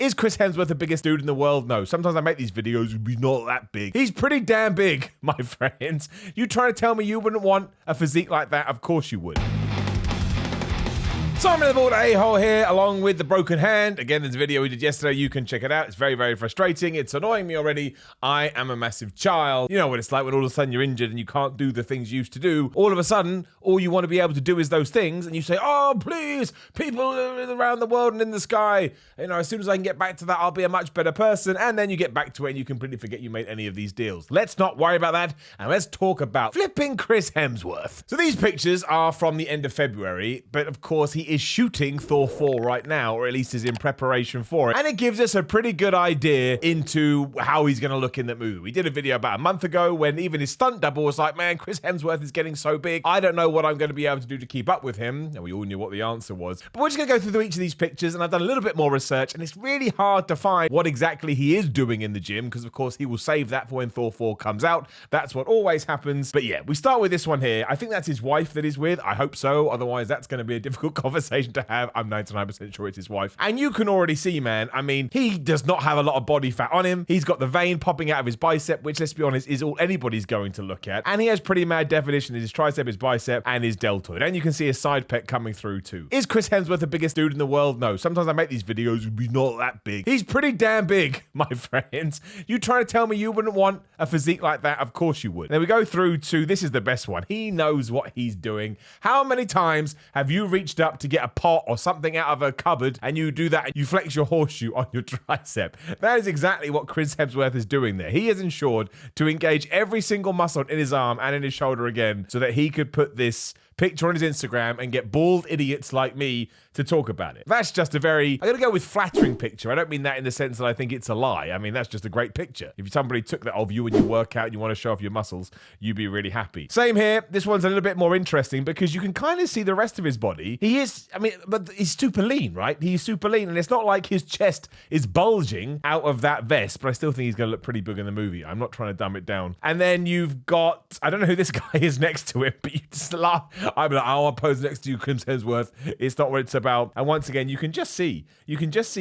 Is Chris Hemsworth the biggest dude in the world? No. Sometimes I make these videos and he's not that big. He's pretty damn big, my friends. You trying to tell me you wouldn't want a physique like that? Of course you would. Simon the Bald A-hole here, along with the broken hand. Again, there's a video we did yesterday. You can check it out. It's very, very frustrating. It's annoying me already. I am a massive child. You know what it's like when all of a sudden you're injured and you can't do the things you used to do. All of a sudden, all you want to be able to do is those things. And you say, oh, please, people around the world and in the sky. You know, as soon as I can get back to that, I'll be a much better person. And then you get back to it and you completely forget you made any of these deals. Let's not worry about that. And let's talk about flipping Chris Hemsworth. So these pictures are from the end of February. But of course, he is shooting Thor 4 right now, or at least is in preparation for it. And it gives us a pretty good idea into how he's going to look in that movie. We did a video about a month ago when even his stunt double was like, man, Chris Hemsworth is getting so big. I don't know what I'm going to be able to do to keep up with him. And we all knew what the answer was. But we're just going to go through each of these pictures, and I've done a little bit more research, and it's really hard to find what exactly he is doing in the gym, because of course he will save that for when Thor 4 comes out. That's what always happens. But yeah, we start with this one here. I think that's his wife that he's with. I hope so. Otherwise, that's going to be a difficult conversation to have. I'm 99% sure it's his wife. And you can already see, man, I mean, he does not have a lot of body fat on him. He's got the vein popping out of his bicep, which, let's be honest, is all anybody's going to look at. And he has pretty mad definition in his tricep, his bicep, and his deltoid. And you can see his side pec coming through too. Is Chris Hemsworth the biggest dude in the world? No. Sometimes I make these videos and he's not that big. He's pretty damn big, my friends. You trying to tell me you wouldn't want a physique like that? Of course you would. Then we go through to, this is the best one. He knows what he's doing. How many times have you reached up to get a pot or something out of a cupboard and you do that and you flex your horseshoe on your tricep? That is exactly what Chris Hemsworth is doing there. He is ensured to engage every single muscle in his arm and in his shoulder again so that he could put this picture on his Instagram and get bald idiots like me to talk about it. That's just a very, I'm gonna go with flattering picture. I don't mean that in the sense that I think it's a lie. I mean, that's just a great picture. If somebody took that of you and you work out and you want to show off your muscles, you'd be really happy. Same here. This one's a little bit more interesting because you can kind of see the rest of his body. He is, I mean, but he's super lean, right? He's super lean, and it's not like his chest is bulging out of that vest, but I still think he's gonna look pretty big in the movie. I'm not trying to dumb it down. And then you've got, I don't know who this guy is next to him, but you just laugh. I'm like, I'll pose next to you, Chris Hemsworth. It's not what it's about. And once again, you can just see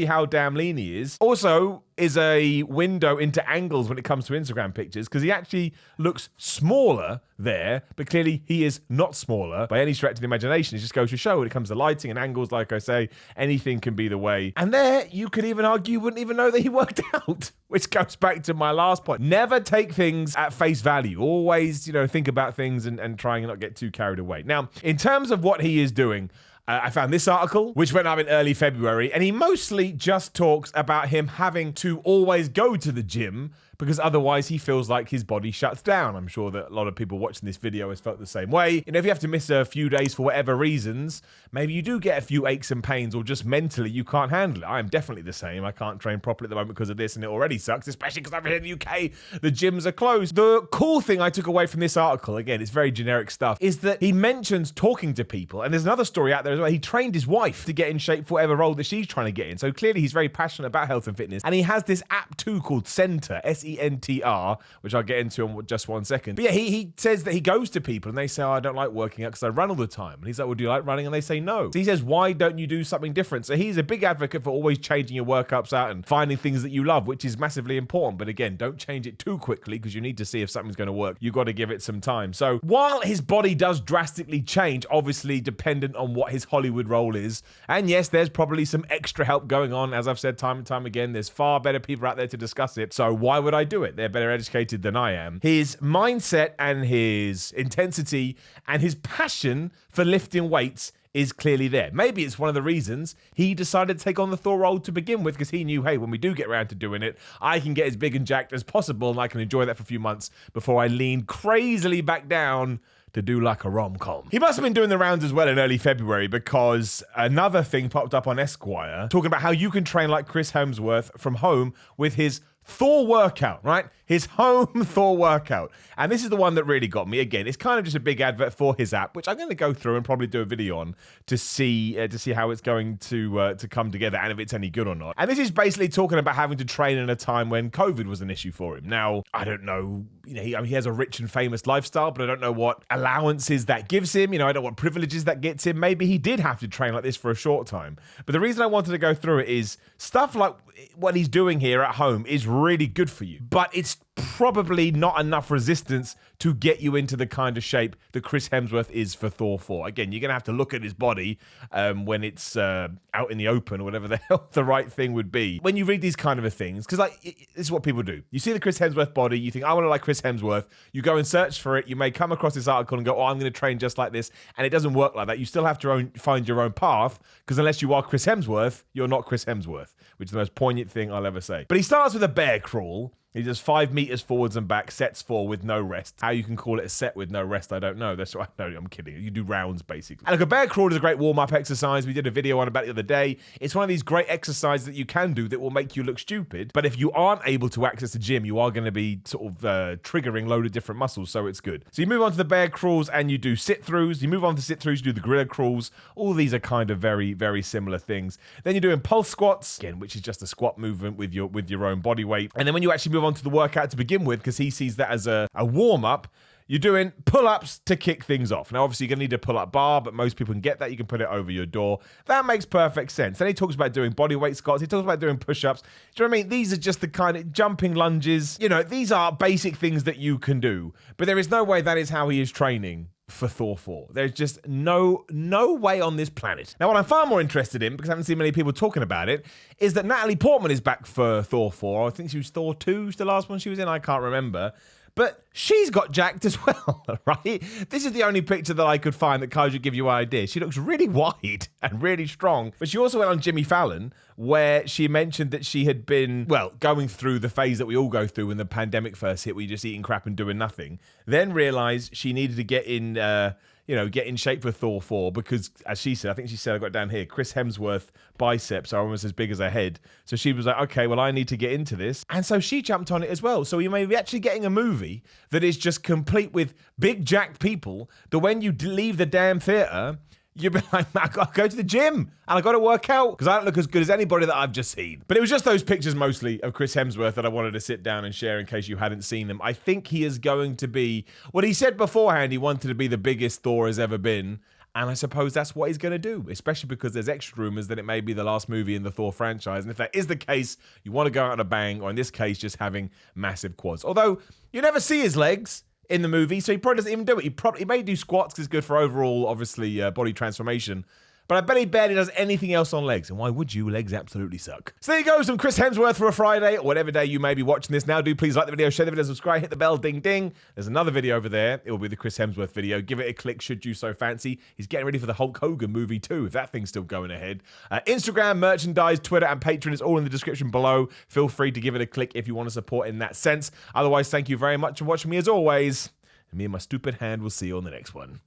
how damn lean he is. Also, is a window into angles when it comes to Instagram pictures, because he actually looks smaller there, but clearly he is not smaller by any stretch of the imagination. It just goes to show when it comes to lighting and angles, like I say, anything can be the way. And there, you could even argue you wouldn't even know that he worked out, which goes back to my last point. Never take things at face value. Always, think about things and try and not get too carried away. Now, in terms of what he is doing, I found this article, which went up in early February, and he mostly just talks about him having to always go to the gym because otherwise he feels like his body shuts down. I'm sure that a lot of people watching this video has felt the same way. If you have to miss a few days for whatever reasons, maybe you do get a few aches and pains, or just mentally you can't handle it. I am definitely the same. I can't train properly at the moment because of this, and it already sucks, especially because over here in the UK, the gyms are closed. The cool thing I took away from this article, again, it's very generic stuff, is that he mentions talking to people, and there's another story out there as well. He trained his wife to get in shape for whatever role that she's trying to get in. So clearly he's very passionate about health and fitness, and he has this app too called Center, Center, which I'll get into in just 1 second. But yeah, he says that he goes to people and they say, oh, I don't like working out because I run all the time. And he's like, well, do you like running? And they say no. So he says, why don't you do something different? So he's a big advocate for always changing your workouts out and finding things that you love, which is massively important. But again, don't change it too quickly because you need to see if something's going to work. You've got to give it some time. So while his body does drastically change, obviously dependent on what his Hollywood role is, and yes, there's probably some extra help going on. As I've said time and time again, there's far better people out there to discuss it. So why would I do it? They're better educated than I am. His mindset and his intensity and his passion for lifting weights is clearly there. Maybe it's one of the reasons he decided to take on the Thor role to begin with, because he knew, hey, when we do get around to doing it, I can get as big and jacked as possible and I can enjoy that for a few months before I lean crazily back down to do like a rom-com. He must have been doing the rounds as well in early February, because another thing popped up on Esquire talking about how you can train like Chris Hemsworth from home with his Thor workout, right? His home Thor workout. And this is the one that really got me. Again, it's kind of just a big advert for his app, which I'm going to go through and probably do a video on to see how it's going to come together and if it's any good or not. And this is basically talking about having to train in a time when COVID was an issue for him. Now, I don't know, he has a rich and famous lifestyle, but I don't know what allowances that gives him. I don't know what privileges that gets him. Maybe he did have to train like this for a short time. But the reason I wanted to go through it is stuff like what he's doing here at home is really good for you, but it's probably not enough resistance to get you into the kind of shape that Chris Hemsworth is for Thor 4. Again, you're going to have to look at his body when it's out in the open or whatever the hell the right thing would be. When you read these kind of things, because this is what people do. You see the Chris Hemsworth body, you think, I want to like Chris Hemsworth. You go and search for it. You may come across this article and go, I'm going to train just like this. And it doesn't work like that. You still have to find your own path, because unless you are Chris Hemsworth, you're not Chris Hemsworth, which is the most poignant thing I'll ever say. But he starts with a bear crawl. He does 5 meters forwards and back, sets 4 with no rest. How you can call it a set with no rest, I don't know. That's what I know. I'm kidding. You do rounds, basically. And look, a bear crawl is a great warm-up exercise. We did a video on it about it the other day. It's one of these great exercises that you can do that will make you look stupid. But if you aren't able to access the gym, you are going to be sort of triggering a load of different muscles, so it's good. So you move on to the bear crawls and you do sit-throughs. You move on to sit-throughs, you do the gorilla crawls. All these are kind of very, very similar things. Then you're doing pulse squats, again, which is just a squat movement with your own body weight. And then when you actually move on to the workout to begin with, because he sees that as a warm-up, you're doing pull-ups to kick things off. Now, obviously, you're going to need a pull-up bar, but most people can get that. You can put it over your door. That makes perfect sense. Then he talks about doing body weight squats. He talks about doing push-ups. Do you know what I mean? These are just the kind of jumping lunges. These are basic things that you can do. But there is no way that is how he is training for Thor 4. There's just no way on this planet. Now, what I'm far more interested in, because I haven't seen many people talking about it, is that Natalie Portman is back for Thor 4. I think she was Thor 2, the last one she was in. I can't remember. But she's got jacked as well, right? This is the only picture that I could find that kind of give you an idea. She looks really wide and really strong. But she also went on Jimmy Fallon, where she mentioned that she had been, going through the phase that we all go through when the pandemic first hit, where you're just eating crap and doing nothing. Then realized she needed to get in shape for Thor 4 because, as she said, I think she said, I got it down here, Chris Hemsworth biceps are almost as big as her head. So she was like, okay, well, I need to get into this. And so she jumped on it as well. So you may be actually getting a movie that is just complete with big jacked people that when you leave the damn theater, you'll be like, I got to go to the gym and I got to work out because I don't look as good as anybody that I've just seen. But it was just those pictures mostly of Chris Hemsworth that I wanted to sit down and share in case you hadn't seen them. I think he is going to be, what he said beforehand, he wanted to be the biggest Thor has ever been. And I suppose that's what he's going to do, especially because there's extra rumors that it may be the last movie in the Thor franchise. And if that is the case, you want to go out on a bang, or in this case, just having massive quads. Although you never see his legs in the movie, so he probably doesn't even do it. He may do squats because it's good for overall, obviously, body transformation. But I bet he barely does anything else on legs. And why would you? Legs absolutely suck. So there you go, some Chris Hemsworth for a Friday, or whatever day you may be watching this. Now do please like the video, share the video, subscribe, hit the bell, ding, ding. There's another video over there. It will be the Chris Hemsworth video. Give it a click should you so fancy. He's getting ready for the Hulk Hogan movie too, if that thing's still going ahead. Instagram, merchandise, Twitter, and Patreon is all in the description below. Feel free to give it a click if you want to support in that sense. Otherwise, thank you very much for watching me as always. And me and my stupid hand will see you on the next one.